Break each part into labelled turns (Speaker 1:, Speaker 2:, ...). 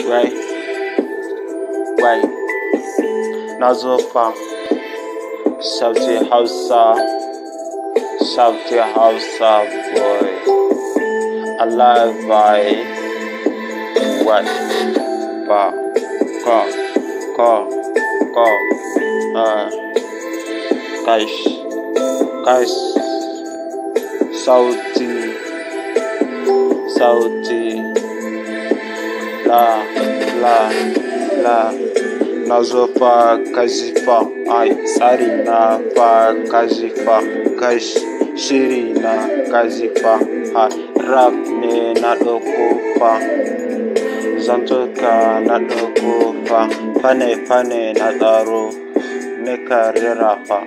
Speaker 1: Wai, wai, na zo fa, sauti Hausa, boy. Alive by what? Ba, ko, guys, sauti, la, na zo fa kazifa, ai, tsari na fa kazifa, shiri na kazifa, rap ne na ɗauko fa, zantuka na ɗauko fa, fane na tsaro ne ka rera fa,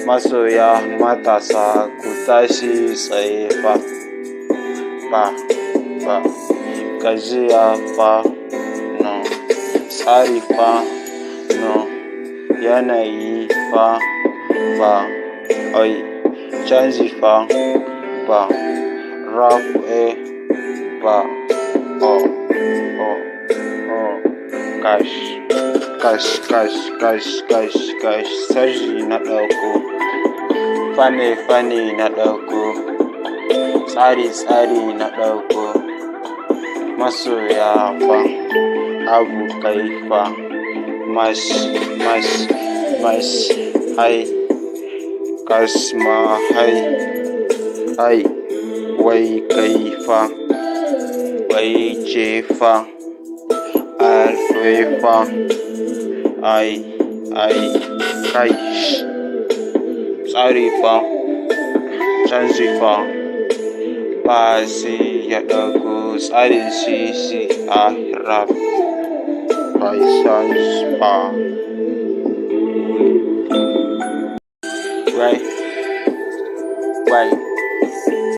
Speaker 1: masoya matasa ku tashi tsaye fa, ba, gajiya fa, no, tsari fa, no, yanayi fa, ba, oi, canji fa, ba, rap ba, cash, sarji na ɗauko, fane na ɗauko, tsari na ɗauko, masoya fa, abokai fa, hai, kasma hai, wai kai fa, wai ce fa, alfe fa, ai, kai, tsari fa, canji fa, basi ya ɗauko tsarin shi a rap, by songs pa. Wai.